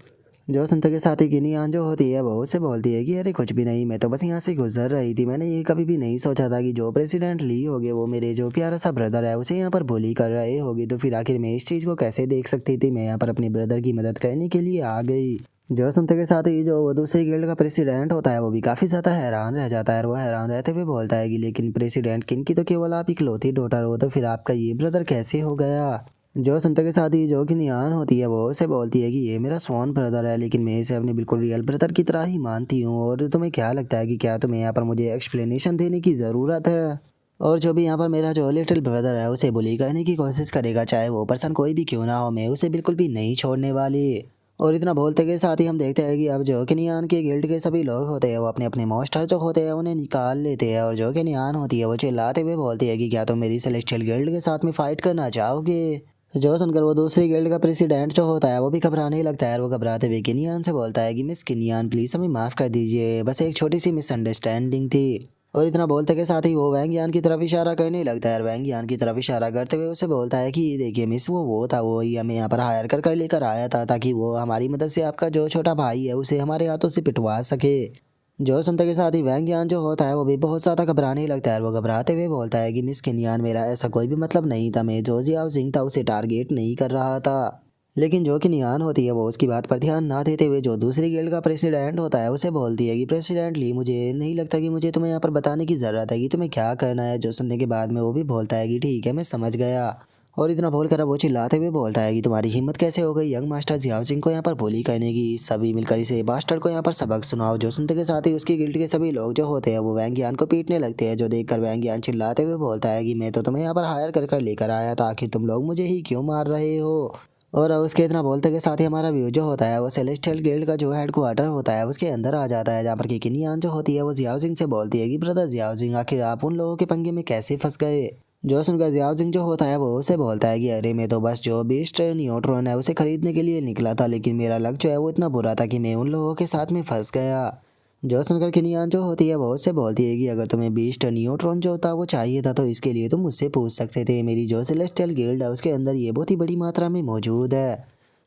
Speaker 1: जो सुनते के साथ ही किनियान जो होती है वो उससे बोलती है कि अरे कुछ भी नहीं, मैं तो बस यहाँ से गुजर रही थी। मैंने ये कभी भी नहीं सोचा था कि जो प्रेसिडेंट ली होगे वो मेरे जो प्यारा सा ब्रदर है उसे यहाँ पर बुली कर रहे होगी। तो फिर आखिर मैं इस चीज़ को कैसे देख सकती थी। मैं यहाँ पर अपने ब्रदर की मदद करने के लिए आ गई। जो सुनते के साथ ही जो वो दूसरी गिल्ड का प्रेसिडेंट होता है वो भी काफ़ी ज़्यादा हैरान रह जाता है। और वो हैरान रहते हुए बोलता है कि लेकिन प्रेसिडेंट किन की, तो केवल आप इकलौती डॉटर हो, तो फिर आपका ये ब्रदर कैसे हो गया। जो सुनते के साथ ही जो कि नियान होती है वो उसे बोलती है कि ये मेरा स्वॉन ब्रदर है, लेकिन मैं इसे अपने बिल्कुल रियल ब्रदर की तरह ही मानती हूँ। और तुम्हें क्या लगता है कि क्या तुम्हें यहाँ पर मुझे एक्सप्लेनेशन देने की ज़रूरत है। और जो भी यहाँ पर मेरा जो लिटिल ब्रदर है उसे बुली करने की कोशिश करेगा, चाहे वो पर्सन कोई भी क्यों ना हो, मैं उसे बिल्कुल भी नहीं छोड़ने वाली। और इतना बोलते के साथ ही हम देखते हैं कि अब जो कि नियान के गिल्ड के सभी लोग होते हैं वो अपने अपने मॉन्स्टर जो होते हैं उन्हें निकाल लेते हैं। और जो कि नियान होती है वो चिल्लाते हुए बोलती है कि क्या तुम मेरी सेलेस्टियल गिल्ड के साथ में फाइट करना चाहोगे। जो सुनकर वो दूसरी गिल्ड का प्रेसिडेंट जो होता है वो भी घबराने लगता है। और वो घबराते हुए किनियान से बोलता है कि मिस किनियान प्लीज़ हमें माफ़ कर दीजिए, बस एक छोटी सी मिसअंडरस्टैंडिंग थी। और इतना बोलते के साथ ही वो वैंग यान की तरफ इशारा करने लगता है। और वैंग यान की तरफ इशारा करते हुए उसे बोलता है कि देखिए मिस, वो था, वो ही हमें यहाँ पर हायर कर लेकर आया था ताकि वो हमारी मदद से आपका जो छोटा भाई है उसे हमारे हाथों से पिटवा सके। जो सुनते के साथ ही वैंग यान जो होता है वो भी बहुत ज़्यादा घबराने लगता है। और वो घबराते हुए बोलता है कि मिस किनियान, मेरा ऐसा कोई भी मतलब नहीं था, मैं जो जियाओ जिंग था उसे टारगेट नहीं कर रहा था। लेकिन जो कि नियान होती है वो उसकी बात पर ध्यान ना देते हुए जो दूसरी गिल्ड का प्रेसिडेंट होता है उसे बोलती है कि प्रेसिडेंट ली, मुझे नहीं लगता कि मुझे तुम्हें यहाँ पर बताने की ज़रूरत है कि तुम्हें क्या करना है। जो सुनने के बाद में वो भी बोलता है कि ठीक है, मैं समझ गया। और इतना बोलकर अब वो चिल्लाते हुए बोलता है कि तुम्हारी हिम्मत कैसे हो गई यंग मास्टर जियाओ जिंग को यहाँ पर बोली करने की, सभी मिलकर इसे बास्टर्ड को यहाँ पर सबक सुनाओ। जो सुनते के साथ ही उसकी गिल्ड के सभी लोग जो होते हैं वो वैंग यान को पीटने लगते हैं। जो देखकर वैंग यान चिल्लाते हुए बोलता है कि मैं तो तुम्हें यहाँ पर हायर कर लेकर आया था, आखिर तुम लोग मुझे ही क्यों मार रहे हो। और अब उसके इतना बोलते के साथ ही हमारा व्यू जो होता है वो सेलेस्टियल गिल्ड का जो हेडक्वार्टर होता है उसके अंदर आ जाता है, जहाँ पर कि किनियान जो होती है वो जियाओ जिंग से बोलती है कि ब्रदर जियाओ जिंग, आखिर आप उन लोगों के पंगे में कैसे फंस गए। जो सुनकर जियाओ जिंग जो होता है वो उसे बोलता है कि अरे मैं तो बस जो बीस्ट न्यूट्रॉन है उसे खरीदने के लिए निकला था, लेकिन मेरा लक जो है वो इतना बुरा था कि मैं उन लोगों के साथ में फंस गया। जो सुनकर किनियान जो होती है वो उससे बोलती है कि अगर तुम्हें बीस्ट न्यूट्रॉन जो था वो चाहिए था तो इसके लिए तुम मुझसे पूछ सकते थे, मेरी जो सेलेस्टियल गिल्ड है उसके अंदर ये बहुत ही बड़ी मात्रा में मौजूद है,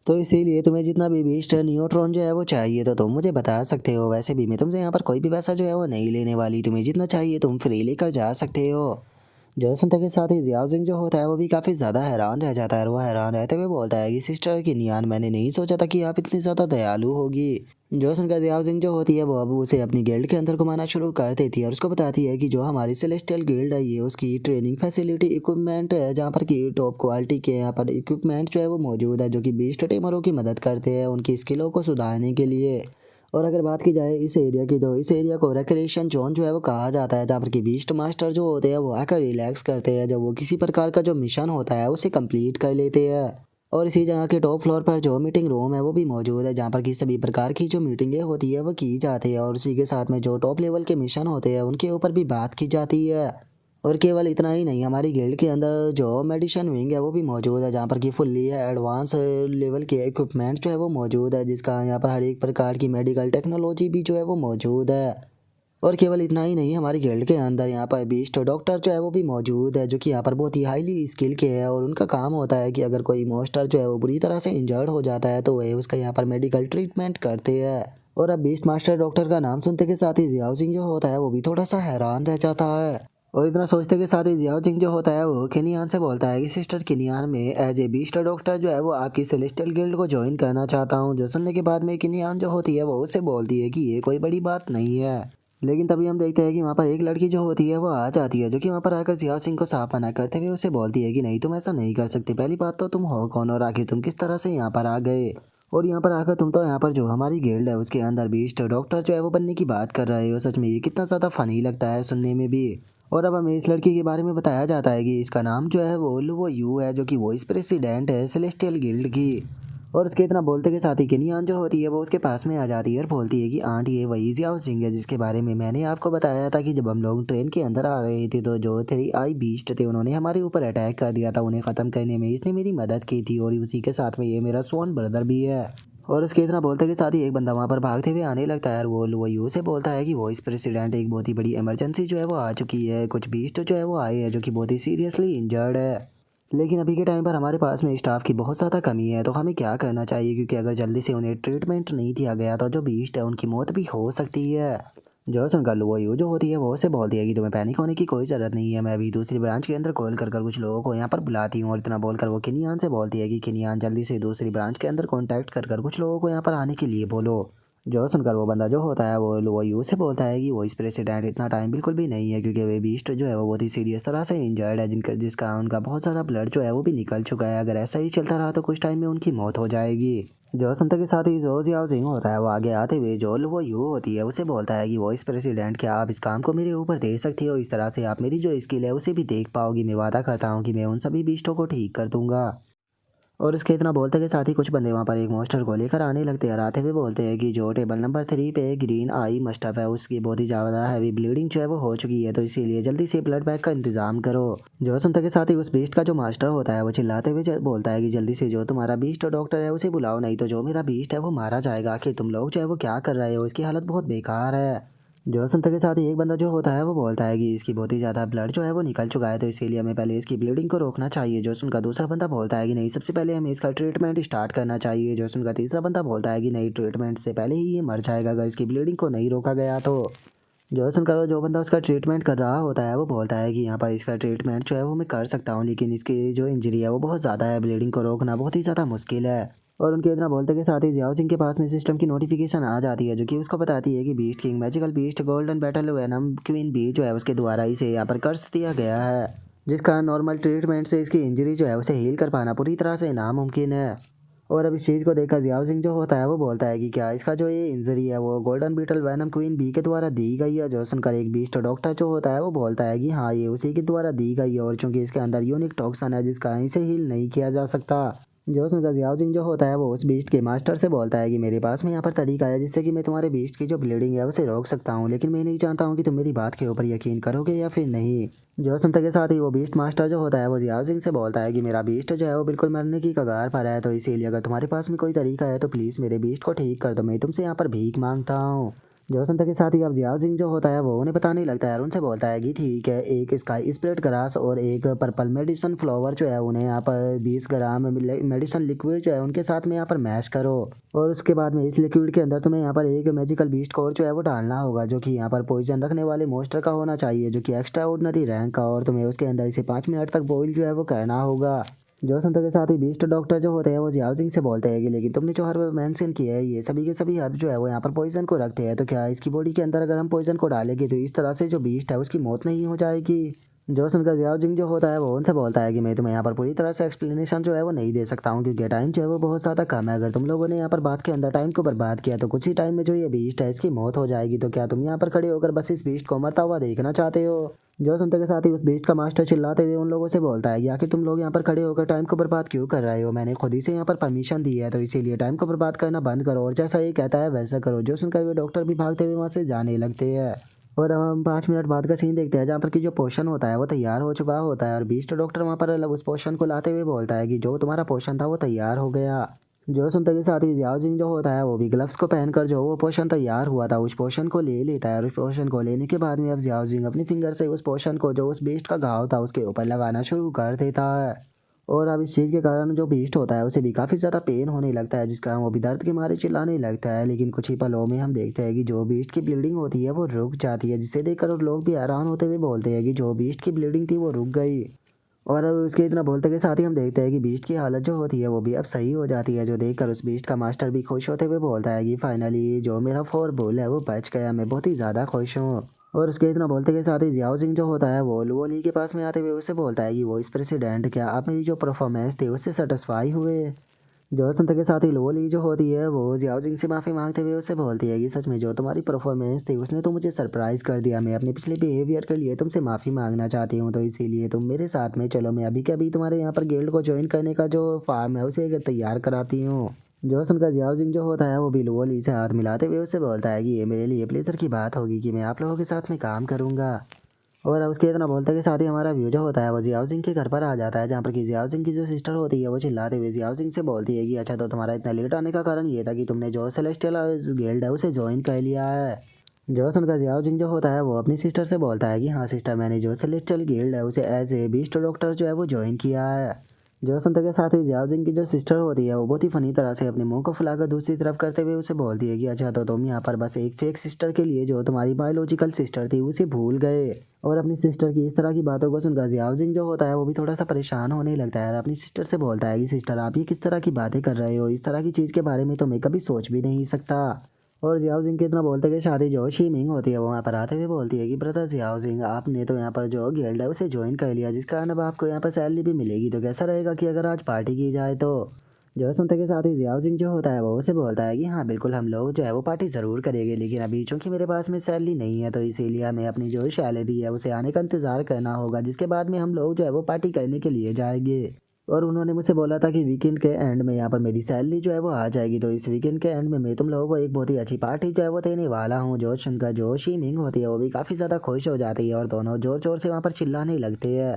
Speaker 1: तो इसीलिए तुम्हें जितना भी बीस्ट न्यूट्रॉन जो है वो चाहिए तो तुम मुझे बता सकते हो। वैसे भी मैं तुमसे यहाँ पर कोई भी पैसा जो है वो नहीं लेने वाली, तुम्हें जितना चाहिए तुम फ्री लेकर जा सकते हो। जो सुनते के साथ ही जियाओ जिंग जो होता है वो भी काफ़ी ज़्यादा हैरान रह जाता है। और वो हैरान रहते हुए बोलता है कि सिस्टर की नियान, मैंने नहीं सोचा था कि आप इतनी ज़्यादा दयालु होगी। जो सुनकर जियाओ जिंग जो होती है वो अब उसे अपनी गिल्ड के अंदर घुमाना शुरू कर देती है और उसको बताती है कि जो हमारी सेलेस्टियल गिल्ड है ये उसकी ट्रेनिंग फैसिलिटी इक्विपमेंट है, जहाँ पर कि टॉप क्वालिटी के यहाँ पर इक्विपमेंट जो है वो मौजूद है, जो कि बीस्ट टेमरों की मदद करते हैं उनकी स्किलों को सुधारने के लिए। और अगर बात की जाए इस एरिया की, तो इस एरिया को रिक्रिएशन जोन जो है वो कहा जाता है, जहाँ पर कि बीस्ट मास्टर जो होते हैं वो आकर रिलैक्स करते हैं जब वो किसी प्रकार का जो मिशन होता है उसे कंप्लीट कर लेते हैं। और इसी जगह के टॉप फ्लोर पर जो मीटिंग रूम है वो भी मौजूद है, जहाँ पर कि सभी प्रकार की जो मीटिंगें होती है वो की जाती है। और उसी के साथ में जो टॉप लेवल के मिशन होते हैं उनके ऊपर भी बात की जाती है। और केवल इतना ही नहीं, हमारी गिल्ड के अंदर जो मेडिसिन विंग है वो भी मौजूद है, जहाँ पर कि फुल्ली एडवांस लेवल के इक्विपमेंट जो है वो मौजूद है, जिसका यहाँ पर हर एक प्रकार की मेडिकल टेक्नोलॉजी भी जो है वो मौजूद है। और केवल इतना ही नहीं, हमारी गिल्ड के अंदर यहाँ पर बीस्ट डॉक्टर जो है वो भी मौजूद है, जो कि यहाँ पर बहुत ही हाईली स्किल के है। और उनका काम होता है कि अगर कोई मॉन्स्टर जो है वो बुरी तरह से इंजर्ड हो जाता है तो वह उसका यहाँ पर मेडिकल ट्रीटमेंट करते हैं। और अब बीस्ट मास्टर डॉक्टर का नाम सुनते के साथ ही जियाओ सिंह जो होता है वो भी थोड़ा सा हैरान रह जाता है। और इतना सोचते के साथ ही जियाओ जिंग जो होता है वो किनियान से बोलता है कि सिस्टर किनियान, में एज ए बीस्ट डॉक्टर जो है वो आपकी सेलेस्टियल गिल्ड को ज्वाइन करना चाहता हूँ। जो सुनने के बाद में किनियान जो होती है वो उससे बोलती है कि ये कोई बड़ी बात नहीं है। लेकिन तभी हम देखते हैं कि वहाँ पर एक लड़की जो होती है वो आ जाती है, जो कि वहाँ पर आकर जियाओ सिंह को साफ मना करते हुए उसे बोलती है कि नहीं, तुम ऐसा नहीं कर सकते। पहली बात तो तुम हो कौन और आखिर तुम किस तरह से यहाँ पर आ गए, और यहाँ पर आकर तुम तो यहाँ पर जो हमारी गिल्ड है उसके अंदर बीस्ट डॉक्टर जो है वो बनने की बात कर रहे हो। सच में ये कितना ज़्यादा फनी लगता है सुनने में भी। और अब हमें इस लड़की के बारे में बताया जाता है कि इसका नाम जो है वो यू है, जो कि वॉइस प्रेसिडेंट है सेलेस्टियल गिल्ड की। और उसके इतना बोलते के साथ ही किनियान जो होती है वो उसके पास में आ जाती है और बोलती है कि आंट, ये वही जियाओ सिंह है जिसके बारे में मैंने आपको बताया था कि जब हम लोग ट्रेन के अंदर आ रहे थे तो जो 3 आई बीस्ट थे उन्होंने हमारे ऊपर अटैक कर दिया था, उन्हें ख़त्म करने में इसने मेरी मदद की थी, और उसी के साथ में ये मेरा स्वॉन ब्रदर भी है। और उसके इतना बोलते के साथ ही एक बंदा वहाँ पर भागते हुए आने लगता है और वो यू से बोलता है कि वॉइस प्रेसिडेंट, एक बहुत ही बड़ी इमरजेंसी जो है वो आ चुकी है, कुछ बीस्ट जो है वो आए हैं जो कि बहुत ही सीरियसली इंजर्ड है। लेकिन अभी के टाइम पर हमारे पास में स्टाफ की बहुत ज़्यादा कमी है, तो हमें क्या करना चाहिए, क्योंकि अगर जल्दी से उन्हें ट्रीटमेंट नहीं दिया गया तो जो बीस्ट है उनकी मौत भी हो सकती है। जो सुनकर लो वो जो होती है वो से बोलती है कि तुम्हें पैनिक होने की कोई ज़रूरत नहीं है, मैं अभी दूसरी ब्रांच के अंदर कॉल कर कुछ लोगों को यहाँ पर बुलाती हूँ। और इतना बोलकर वो किनियान से बोलती है कि किनियान जल्दी से दूसरी ब्रांच के अंदर कॉन्टैक्ट कर कुछ लोगों को यहाँ पर आने के लिए बोलो। जो सुनकर वो बंदा जो होता है वो यू से बोलता है कि वो इस प्रेसिडेंट इतना टाइम बिल्कुल भी नहीं है, क्योंकि वे बीस्ट जो है वो बहुत ही सीरियस तरह से इंजर्ड है, जिसका उनका बहुत ज़्यादा ब्लड जो है वो भी निकल चुका है। अगर ऐसा ही चलता रहा तो कुछ टाइम में उनकी मौत हो जाएगी। जो सुनते के साथ ही जो जियाओ जिंग होता है वो आगे आते हुए जो वो यू होती है उसे बोलता है कि वो इस प्रेसिडेंट, क्या आप इस काम को मेरे ऊपर दे सकती हो? इस तरह से आप मेरी जो स्किल है उसे भी देख पाओगी। मैं वादा करता हूँ कि मैं उन सभी बीस्टों को ठीक कर दूंगा। और इसके इतना बोलते के साथ ही कुछ बंदे वहाँ पर एक मॉन्स्टर को लेकर आने लगते हैं। और आते हुए बोलते हैं कि जो टेबल नंबर 3 पे ग्रीन आई मस्टफ है उसकी बहुत ही ज़्यादा हैवी ब्लीडिंग जो है वो हो चुकी है, तो इसीलिए जल्दी से ब्लड बैग का इंतजाम करो। जो सुनते के साथ ही उस बीस्ट का जो मास्टर होता है वो चिल्लाते हुए बोलता है कि जल्दी से जो तुम्हारा बीस्ट और डॉक्टर है उसे बुलाओ, नहीं तो जो मेरा बीस्ट है वो मारा जाएगा। आखिर तुम लोग जो है वो क्या कर रहे हो, इसकी हालत बहुत बेकार है। जो सुनते के साथ ही एक बंदा जो होता है वो बोलता है कि इसकी बहुत ही ज़्यादा ब्लड जो है वो निकल चुका है, तो इसीलिए हमें पहले इसकी ब्लीडिंग को रोकना चाहिए। जो सुनका दूसरा बंदा बोलता है कि नहीं, सबसे पहले हमें इसका ट्रीटमेंट स्टार्ट करना चाहिए। जो सुनका तीसरा बंदा बोलता है कि नहीं, ट्रीटमेंट से पहले ही ये मर जाएगा अगर इसकी ब्लीडिंग को नहीं रोका गया तो। जो सुनकर जो बंदा उसका ट्रीटमेंट कर रहा होता है वो बोलता है कि यहाँ पर इसका ट्रीटमेंट जो है वो मैं कर सकता हूँ, लेकिन इसकी जो इंजरी है वो बहुत ज़्यादा है, ब्लीडिंग को रोकना बहुत ही ज़्यादा मुश्किल है। और उनके इतना बोलते के साथ ही जियाओ सिंह के पास में सिस्टम की नोटिफिकेशन आ जाती है, जो कि उसको बताती है कि beast king magical beast golden battle venom queen bee जो है उसके द्वारा इसे यहाँ पर कर्स दिया गया है, जिसका नॉर्मल ट्रीटमेंट से इसकी इंजरी जो है उसे हील कर पाना पूरी तरह से नामुमकिन है। और अब इस चीज़ को देखकर जियाओ सिंह जो होता है वो बोलता है कि क्या इसका जो ये इंजरी है वो golden beetle venom queen bee के द्वारा दी गई है। जो सुनकर एक बीस्ट डॉक्टर जो होता है वो बोलता है कि हाँ, ये उसी के द्वारा दी गई है, और चूंकि इसके अंदर यूनिक टॉक्सन है जिसका इसे हील नहीं किया जा सकता। जो सुनकर जियाओ जिंग जो होता है वो उस बीस्ट के मास्टर से बोलता है कि मेरे पास में यहाँ पर तरीका है जिससे कि मैं तुम्हारे बीस्ट की जो ब्लीडिंग है उसे रोक सकता हूँ, लेकिन मैं नहीं जानता हूँ कि तुम मेरी बात के ऊपर यकीन करोगे या फिर नहीं। जो सुनते के साथ ही वो बीस्ट मास्टर जो होता है वो जियाओ जिंग से बोलता है कि मेरा बीस्ट जो है वो बिल्कुल मरने की कगार पर है, तो इसीलिए अगर तुम्हारे पास में कोई तरीका है तो प्लीज़ मेरे बीस्ट को ठीक कर दो, मैं तुमसे यहाँ पर भीख मांगता हूँ। जो सुनते के साथ ही अब जियाओ जिंग जो होता है वो उन्हें पता नहीं लगता है और उनसे बोलता है कि ठीक है, एक स्काई स्प्रेड ग्रास और एक पर्पल मेडिसन फ्लावर जो है उन्हें यहाँ पर 20 ग्राम मेडिसन लिक्विड जो है उनके साथ में यहाँ पर मैश करो। और उसके बाद में इस लिक्विड के अंदर तुम्हें यहाँ पर एक मैजिकल बीस्ट कोर जो है वो डालना होगा, जो कि यहाँ पर पॉइजन रखने वाले मोस्टर का होना चाहिए, जो कि एक्स्ट्रा ऑर्डिनरी रैंक का, और तुम्हें उसके अंदर इसे 5 मिनट तक बॉईल जो है वो करना होगा। जो सुनते के साथ ही बीस्ट डॉक्टर जो होते हैं वो जियाओ जिंग से बोलते हैं कि लेकिन तुमने जो हर्ब मेंशन किया है ये सभी के सभी हर्ब जो है वो यहाँ पर पॉइजन को रखते हैं, तो क्या इसकी बॉडी के अंदर अगर हम पॉइजन को डालेंगे तो इस तरह से जो बीस्ट है उसकी मौत नहीं हो जाएगी? जो सुनकर जियाओ जिंग जो होता है वो उनसे बोलता है कि मैं तुम्हें यहाँ पर पूरी तरह से एक्सप्लेनेशन जो है वो नहीं दे सकता हूँ, क्योंकि टाइम जो है वो बहुत ज़्यादा कम है। अगर तुम लोगों ने यहाँ पर बात के अंदर टाइम को बर्बाद किया तो कुछ ही टाइम में जो ये बीस्ट है इसकी मौत हो जाएगी, तो क्या तुम यहाँ पर खड़े होकर बस इस बीस्ट को मरता हुआ देखना चाहते हो? जो सुनते के साथ ही उस बीस्ट का मास्टर चिल्लाते हुए उन लोगों से बोलता है कि आखिर तुम लोग यहाँ पर खड़े होकर टाइम को बर्बाद क्यों कर रहे हो? मैंने खुद ही से यहाँ पर परमिशन दी है, तो इसीलिए टाइम को बर्बाद करना बंद करो और जैसा ये कहता है वैसा करो। जो सुनकर वे डॉक्टर भी भागते हुए वहाँ से जाने लगते हैं। और अब हम 5 मिनट बाद का सीन देखते हैं जहाँ पर कि जो पोशन होता है वो तैयार हो चुका होता है, और बीस्ट डॉक्टर वहाँ पर उस पोशन को लाते हुए बोलता है कि जो तुम्हारा पोशन था वो तैयार हो गया। जो सुनते के साथ ही जियाओ जिंग जो होता है वो भी ग्लव्स को पहनकर जो वो पोशन तैयार हुआ था उस पोशन को ले लेता है, और उस पोशन को लेने के बाद में अब जियाओ जिंग अपनी फिंगर से उस पोशन को जो उस बीस्ट का घाव था उसके ऊपर लगाना शुरू कर देता है। और अब इस चीज़ के कारण जो बीस्ट होता है उसे भी काफ़ी ज़्यादा पेन होने लगता है, जिसका वो भी दर्द के मारे चिल्लाने लगता है। लेकिन कुछ ही पलों में हम देखते हैं कि जो बीस्ट की ब्लीडिंग होती है वो रुक जाती है, जिसे देखकर और लोग भी हैरान होते हुए बोलते हैं कि जो बीस्ट की ब्लीडिंग थी वो रुक गई। और अब उसके इतना बोलते के साथ ही हम देखते हैं कि बीस्ट की हालत जो होती है वो भी अब सही हो जाती है, जो देखकर उस बीस्ट का मास्टर भी खुश होते हुए बोलता है कि फाइनली जो मेरा फोर बुल है वो बच गया, मैं बहुत ही ज़्यादा खुश हूँ। और उसके इतना बोलते के साथ ही जियाओ जिंग जो होता है वो लुओ ली के पास में आते हुए उससे बोलता है कि वो इस प्रेसिडेंट, क्या आप मेरी जो परफॉर्मेंस थी उससे सेटिस्फाई हुए? जो सुनते के साथ ही लुओ ली जो होती है वो जियाओ जिंग से माफ़ी मांगते हुए उससे बोलती है कि सच में जो तुम्हारी परफॉर्मेंस थी उसने तो मुझे सरप्राइज़ कर दिया, मैं अपने पिछले बिहेवियर के लिए तुमसे माफ़ी मांगना चाहती हूँ, तो इसीलिए तुम मेरे साथ में चलो, मैं अभी के अभी तुम्हारे यहाँ पर गिल्ड को ज्वाइन करने का जो फार्म है उसे तैयार कराती हूँ। जो सुनकर जियाओ जिंग जो होता है वो भी लुओ ली से हाथ मिलाते हुए उससे बोलता है कि ये मेरे लिए प्लेजर की बात होगी कि मैं आप लोगों के साथ में काम करूँगा। और उसके इतना बोलते के साथ ही हमारा व्यू जो होता है वो जियाओ सिंह के घर पर आ जाता है, जहाँ पर कि जियाओ सिंह की जो सिस्टर होती है वो चिल्लाते हुए जियाओ सिंह से बोलती है कि अच्छा, तो तुम्हारा इतना लेट आने का कारण ये था कि तुमने जो सेलेस्टियल गिल्ड है उसे ज्वाइन कर लिया है। जो सुनकर जियाओ जिंग जो होता है वो अपनी सिस्टर से बोलता है कि हाँ सिस्टर, मैंने जो सेलेस्टियल गिल्ड है उसे एज ए बीस्ट डॉक्टर जो है वो ज्वाइन किया है। जो सुनते के साथ ही जियाओ जिंग की जो सिस्टर होती है वो बहुत ही फनी तरह से अपने मुंह को फुलाकर दूसरी तरफ करते हुए उसे बोलती है कि अच्छा, तो तुम यहाँ पर बस एक फेक सिस्टर के लिए जो तुम्हारी बायोलॉजिकल सिस्टर थी उसे भूल गए। और अपनी सिस्टर की इस तरह की बातों को सुनकर जियाओ जिंग जो होता है वो भी थोड़ा सा परेशान होने लगता है और अपनी सिस्टर से बोलता है कि सिस्टर, आप ये किस तरह की बातें कर रहे हो, इस तरह की चीज़ के बारे में तो मैं कभी सोच भी नहीं सकता। और जियाओ जिंग के इतना बोलते कि शादी जो शी मिंग होती है वो वहाँ पर आते हुए बोलती है कि ब्रदर जियाओ जिंग, आपने तो यहाँ पर जो गिल्ड है उसे ज्वाइन कर लिया, जिस कारण अब आपको यहाँ पर सैलरी भी मिलेगी, तो कैसा रहेगा कि अगर आज पार्टी की जाए। तो जो सुनते के साथ ही जियाओ जिंग जो होता है वो उसे बोलता है कि हाँ बिल्कुल, हम लोग जो है वो पार्टी ज़रूर करेंगे, लेकिन अभी चूंकि मेरे पास में सैलरी नहीं है तो इसीलिए हमें अपनी जो सैलरी है उसे आने का इंतज़ार करना होगा, जिसके बाद में हम लोग जो है वो पार्टी करने के लिए जाएंगे। और उन्होंने मुझसे बोला था कि वीकेंड के एंड में यहाँ पर मेरी सैलरी जो है वो आ जाएगी, तो इस वीकेंड के एंड में मैं तुम लोगों को एक बहुत ही अच्छी पार्टी जो है वो देने वाला हूँ। जो सुनकर जो शी मिंग होती है वो भी काफ़ी ज़्यादा खुश हो जाती है और दोनों ज़ोर ज़ोर से वहाँ पर चिल्लाने लगते हैं।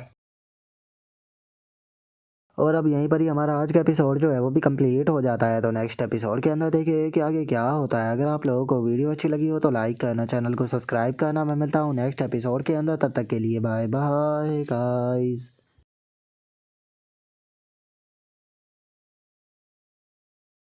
Speaker 1: और अब यहीं पर ही हमारा आज का एपिसोड जो है वो भी कंप्लीट हो जाता है। तो नेक्स्ट एपिसोड के अंदर देखिए कि आगे क्या होता है। अगर आप लोगों को वीडियो अच्छी लगी हो तो लाइक करना, चैनल को सब्सक्राइब करना। मैं मिलता हूँ नेक्स्ट एपिसोड के अंदर, तब तक के लिए बाय बाय गाइस।